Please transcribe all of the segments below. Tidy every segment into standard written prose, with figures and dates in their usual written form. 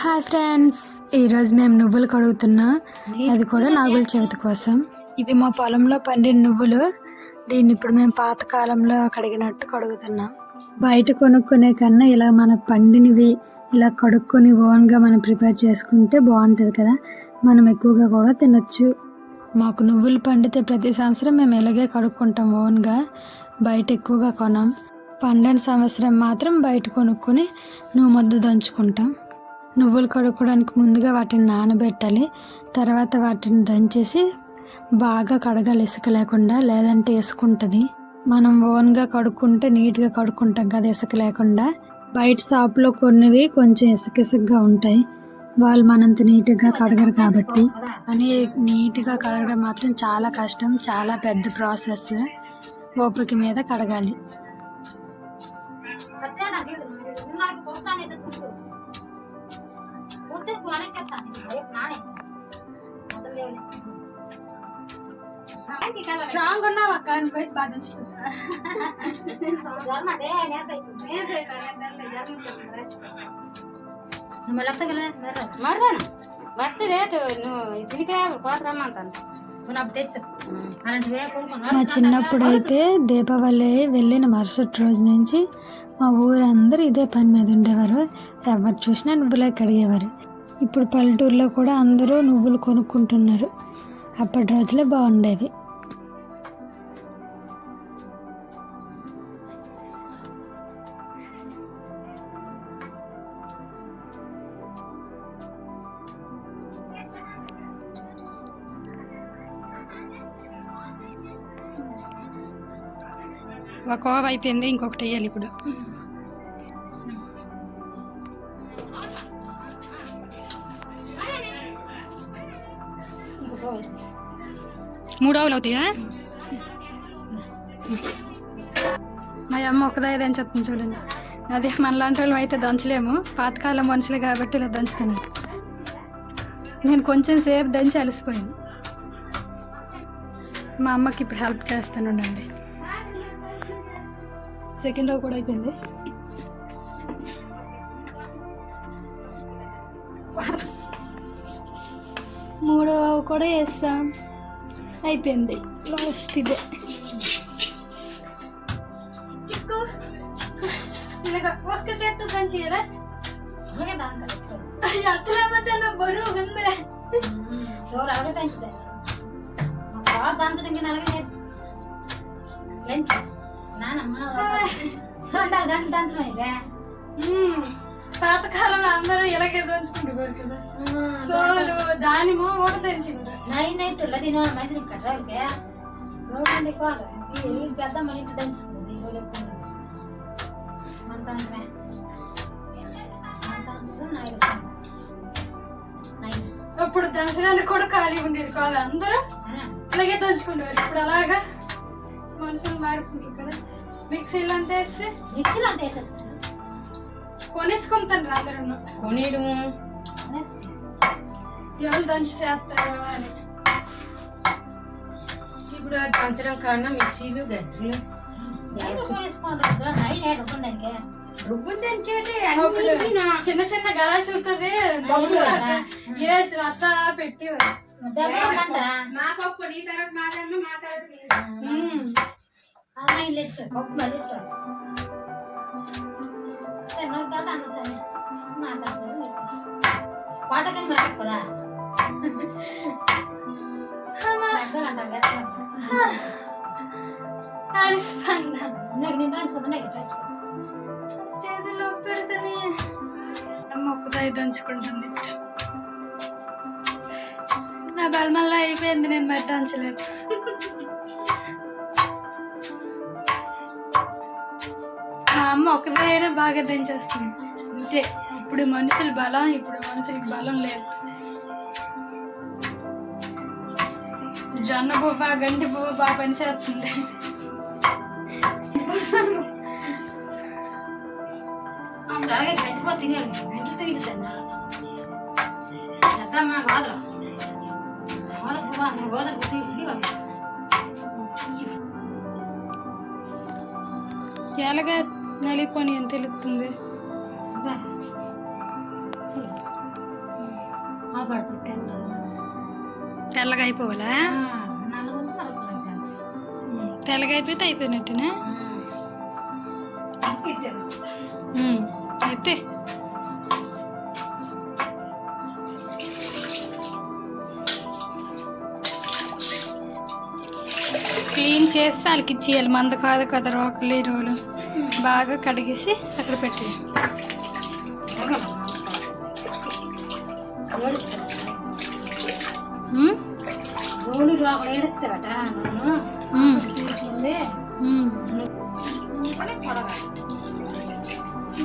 Hi friends, ఈరోజు మేము నువ్వులు కడుగుతున్నాం. అది కూడా నాగుల చవితి కోసం. ఇది మా పొలంలో పండిన నువ్వులు. దీన్ని ఇప్పుడు మేము పాతకాలంలో కడిగినట్టు కడుగుతున్నాం. బయట కొనుక్కునే కన్నా ఇలా మన పండినవి ఇలా కడుక్కొని ఓన్గా మనం ప్రిపేర్ చేసుకుంటే బాగుంటుంది కదా. మనం ఎక్కువగా కూడా తినచ్చు. మాకు నువ్వులు పండితే ప్రతి సంవత్సరం మేము ఇలాగే కడుక్కుంటాం ఓన్గా. బయట ఎక్కువగా కొనం. పండని సంవత్సరం మాత్రం బయట కొనుక్కొని నువ్వు ముద్ద దంచుకుంటాం. నువ్వులు కడుక్కోవడానికి ముందుగా వాటిని నానబెట్టాలి. తర్వాత వాటిని దంచేసి బాగా కడగాలి, ఇసుక లేకుండా, లేదంటే ఇసుక ఉంటుంది. మనం ఓన్గా కడుక్కుంటే నీట్గా కడుక్కుంటాం కదా ఇసుక లేకుండా. బయట షాప్లో కొన్నివి కొంచెం ఇసుక ఇసుకగా ఉంటాయి, వాళ్ళు మనంత నీట్గా కడగరు కాబట్టి. కానీ నీట్గా కడగడం మాత్రం చాలా కష్టం, చాలా పెద్ద ప్రాసెస్. ఓపిక మీద కడగాలి. స్ట్రాంగ్ ఉన్నావు అక్క, మా చిన్నప్పుడు అయితే దీపావళి వెళ్ళిన మరుసటి రోజు నుంచి మా ఊరందరూ ఇదే పని మీద ఉండేవారు. ఎవరు చూసినా నువ్వులే కడిగేవారు. ఇప్పుడు పల్లెటూరులో కూడా అందరూ నువ్వులు కొనుక్కుంటున్నారు. అప్పటి రోజులే బాగుండేవి. ఒక కోవ అయిపోయింది, ఇంకొకటి వేయాలి ఇప్పుడు. మూడు ఆవులు అవుతాయా? మా అమ్మ ఒకదాయి దంచుతుంది చూడండి. అదే మనలాంటి వాళ్ళు అయితే దంచలేము, పాతకాలం మనుషులు కాబట్టి ఇలా దంచుతున్నాను. నేను కొంచెం సేపు దంచి అలసిపోయాను. మా అమ్మకి ఇప్పుడు హెల్ప్ చేస్తాను ఉండండి. సెకండ్ ఆవు కూడా అయిపోయింది. మూడో ఆవు కూడా వేస్తాం, అయిపోయింది. లాస్ట్ ఇదే. ఒక్క చేత్తో దంచి కదా అట్లేకపోతే బరువు ఉందే. పాతకాలంలో అందరూ ఇలాగే దంచుకుంటున్నారు కదా. సోలు దానిమో కూడా దంచింది. అప్పుడు దంచడానికి కూడా ఖాళీ ఉండేది కాదు, అందరూ ఇలాగే దంచుకుంటారు. ఇప్పుడు అలాగా మనుషులు మారుకుంటారు కదా. మిక్సీలు అంతే కొనేసుకుంటారు అందరూ. కొనేయడం ఎవరు దంచి చేస్తారు అని. ఇప్పుడు దంచడం కన్నా మిక్సీలు గడ్డలు చిన్న చిన్న గలాసులతో వరుస పెట్టి చేతిలో పెడితే మొక్కుతాయి దంచుకుంటుంది. నా బలమల్లా అయిపోయింది, నేను మరి దంచలేదు. మా అమ్మ ఒకదైనా బాగా దంచేస్తుంది అంతే. ఇప్పుడు మనుషుల బలం, ఇప్పుడు మనుషులకి బలం లేదు. జొన్న పువ్వు, గంటి పువ్వు బాగా పనిచేస్తుంది. ఎలాగా నలిపోని అని తెలుస్తుంది. పడుతుంది తెల్లగా అయిపోవాలా? నలుగురు పడుతుంది. తెల్లగా అయిపోతే అయిపోయినట్టునా? అయితే క్లీన్ చేసి వాళ్ళకి ఇచ్చేయాలి. మంద కాదు కదా రోకలు ఈ రోలు బాగా కడిగేసి అక్కడ పెట్టి రోలు రోకలు ఏడుస్తావట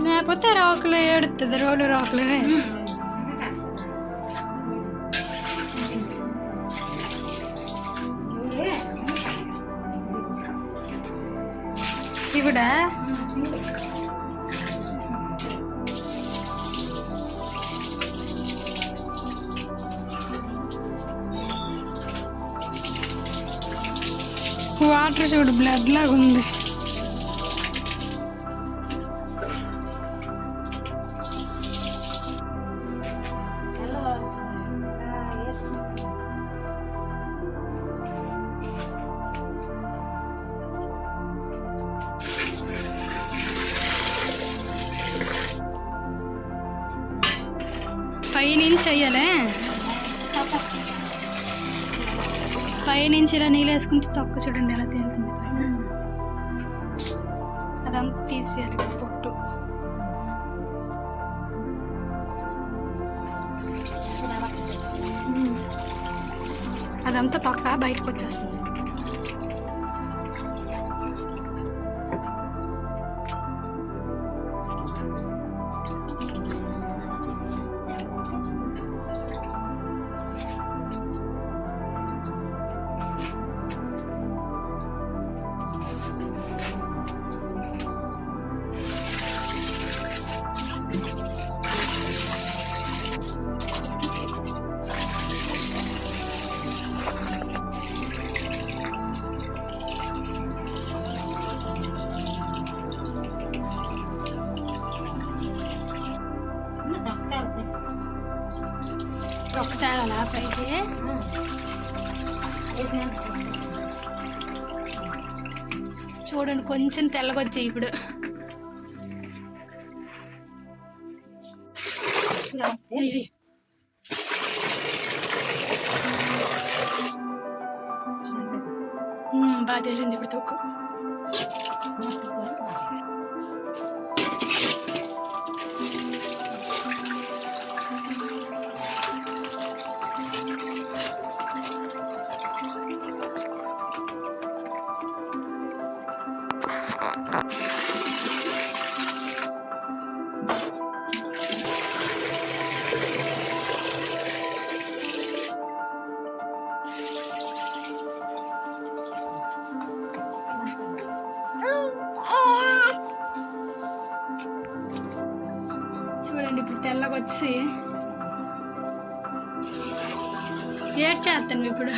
లేకపోతే రోకలు ఏడుతుంది. రోలు రోకలు శివుడా? వాటర్ చూడు బ్లడ్ లాగా ఉంది. పైనుంచి చెయ్యాలే. పైనుంచి ఇలా నీళ్ళు వేసుకుంటే తొక్క చూడండి ఎలా తేలుతుంది. అదంతా తీసేయాలి పొట్టు. అదంతా తొక్క బయటకు వచ్చేస్తుంది. ఒక తేడా పైకి చూడండి కొంచెం తెల్లగొచ్చాయి ఇప్పుడు. బాగా తెలిసింది ఇప్పుడు తొక్కు. చూడండి ఇప్పుడు తెల్లగొచ్చి ఏడ్ చేస్తాను. ఇప్పుడు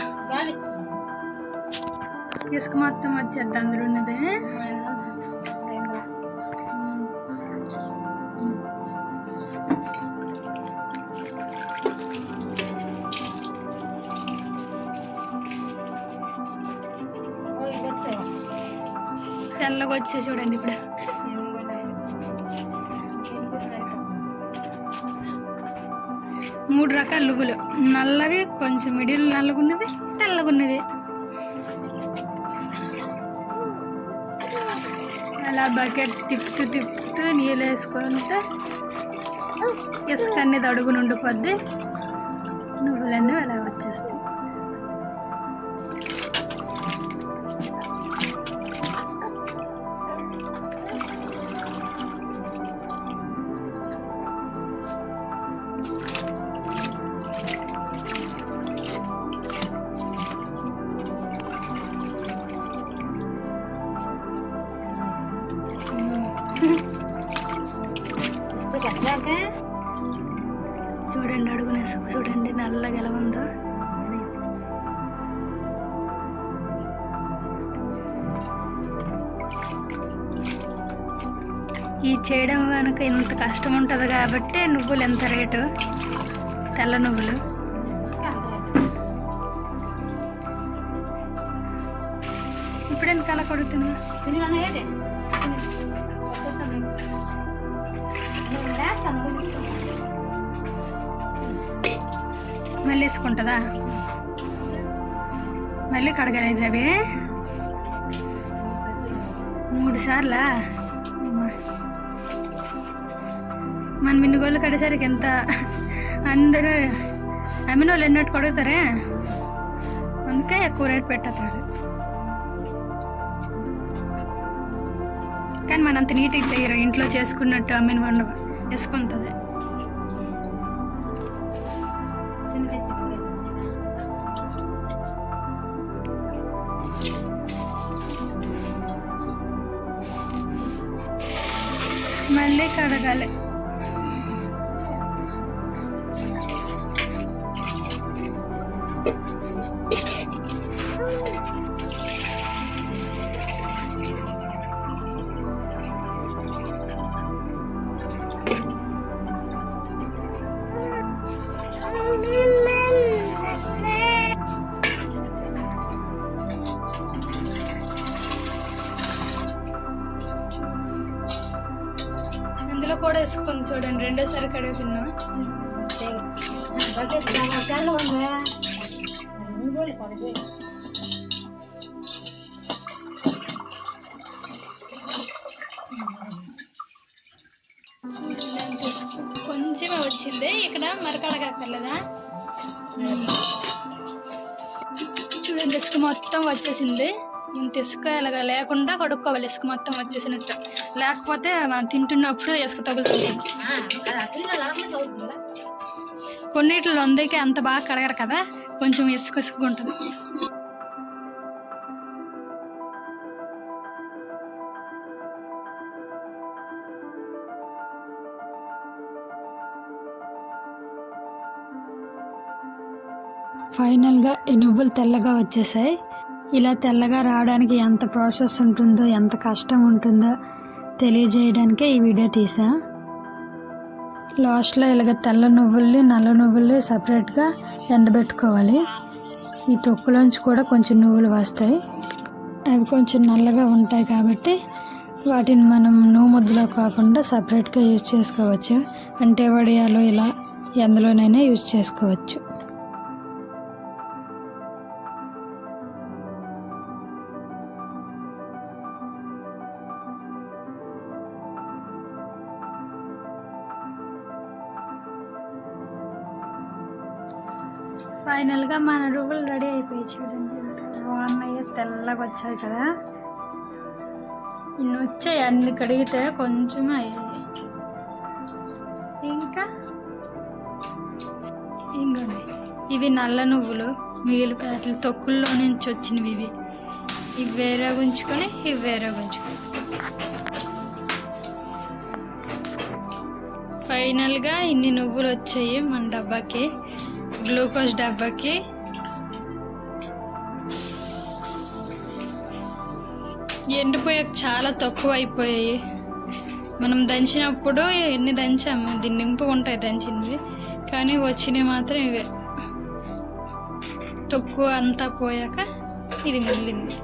ఇసుక మొత్తం వచ్చేద్ది అందులో ఉన్నది. తెల్లగొచ్చి చూడండి ఇప్పుడు. మూడు రకాల నువ్వులు, నల్లవి, కొంచెం మిడిల్ నల్లగున్నది, తెల్లగున్నది. అలా బకెట్ తిప్పుతూ తిప్పుతూ నీళ్ళు వేసుకుంటే ఇసుక అనేది అడుగు నుండిపోద్ది. నువ్వులన్నీ అలా వచ్చేస్తాయి. చూడండి అడుగున చూడండి నల్లగా ఎలా ఉందో. ఈ చేయడం వెనక ఇంత కష్టం ఉంటుంది కాబట్టి నువ్వులు ఎంత రేటు. తెల్ల నువ్వులు. ఇప్పుడు ఎందుకు అలా కొడుతున్నా? మళ్ళీ వేసుకుంటుందా? మళ్ళీ కడగలేదు అవి 3 సార్లా? మన మిన్నుగోళ్ళు కడేసరికి ఎంత అందరూ అమ్మినోళ్ళు ఎన్నట్టు కొడుగుతారే, అందుకే ఎక్కువ రేట్ పెట్టతాడు. కానీ మనంత నీట్గా చేయరు, ఇంట్లో చేసుకున్నట్టు అమ్మిన వండు వేసుకుంటుంది. మళ్ళీ కడగాలి. అందులో కూడా వేసుకొని చూడండి, రెండోసారి కడుగుతున్నా. కొంచెమే వచ్చింది, ఇక్కడ మరకడగక్కర్లేదా? చూడండి ఇసుక మొత్తం వచ్చేసింది. ఇంత ఇసుక ఇలాగ లేకుండా కడుక్కోవాలి, ఇసుక మొత్తం వచ్చేసినట్టు. లేకపోతే మనం తింటున్నప్పుడు ఇసుక తగులుతుంది. కొన్నిట్లో వందకి అంత బాగా కడగరు కదా, కొంచెం ఇసుక ఇసుక ఉంటుంది. ఫైనల్గా ఈ నువ్వులు తెల్లగా వచ్చేసాయి. ఇలా తెల్లగా రావడానికి ఎంత ప్రాసెస్ ఉంటుందో, ఎంత కష్టం ఉంటుందో తెలియజేయడానికే ఈ వీడియో తీసా. లాస్ట్లో ఇలాగ తెల్ల నువ్వుల్ని నల్ల నువ్వుల్ని సపరేట్గా ఎండబెట్టుకోవాలి. ఈ తొక్కులోంచి కూడా కొంచెం నువ్వులు వస్తాయి, అవి కొంచెం నల్లగా ఉంటాయి కాబట్టి వాటిని మనం నువ్వు ముద్దలో కాకుండా సపరేట్గా యూజ్ చేసుకోవచ్చు. అంటే వడియాలు ఇలా ఎందులోనైనా యూజ్ చేసుకోవచ్చు. ఫైనల్గా మన నువ్వులు రెడీ అయిపోయి చూడండి. అన్నయ్య తెల్లగా వచ్చాయి కదా, ఇన్ని వచ్చాయి. అన్ని కడిగితే కొంచెమే అయ్యాయి. ఇంకా ఇంకోండి, ఇవి నల్ల నువ్వులు మిగిలిపోయి తొక్కుల్లో నుంచి వచ్చినవి. ఇవి వేరే ఉంచుకొని ఇవి వేరే ఉంచుకొని ఫైనల్గా ఇన్ని నువ్వులు వచ్చాయి మన డబ్బాకి, గ్లూకోజ్ డబ్బాకి. ఎండిపోయాక చాలా తక్కువ అయిపోయాయి. మనం దంచినప్పుడు ఎన్ని దంచాము, దీన్ని నింపు ఉంటాయి దంచినవి, కానీ వచ్చినవి మాత్రం ఇవే. తక్కువ అంతా పోయాక ఇది మిగిలింది.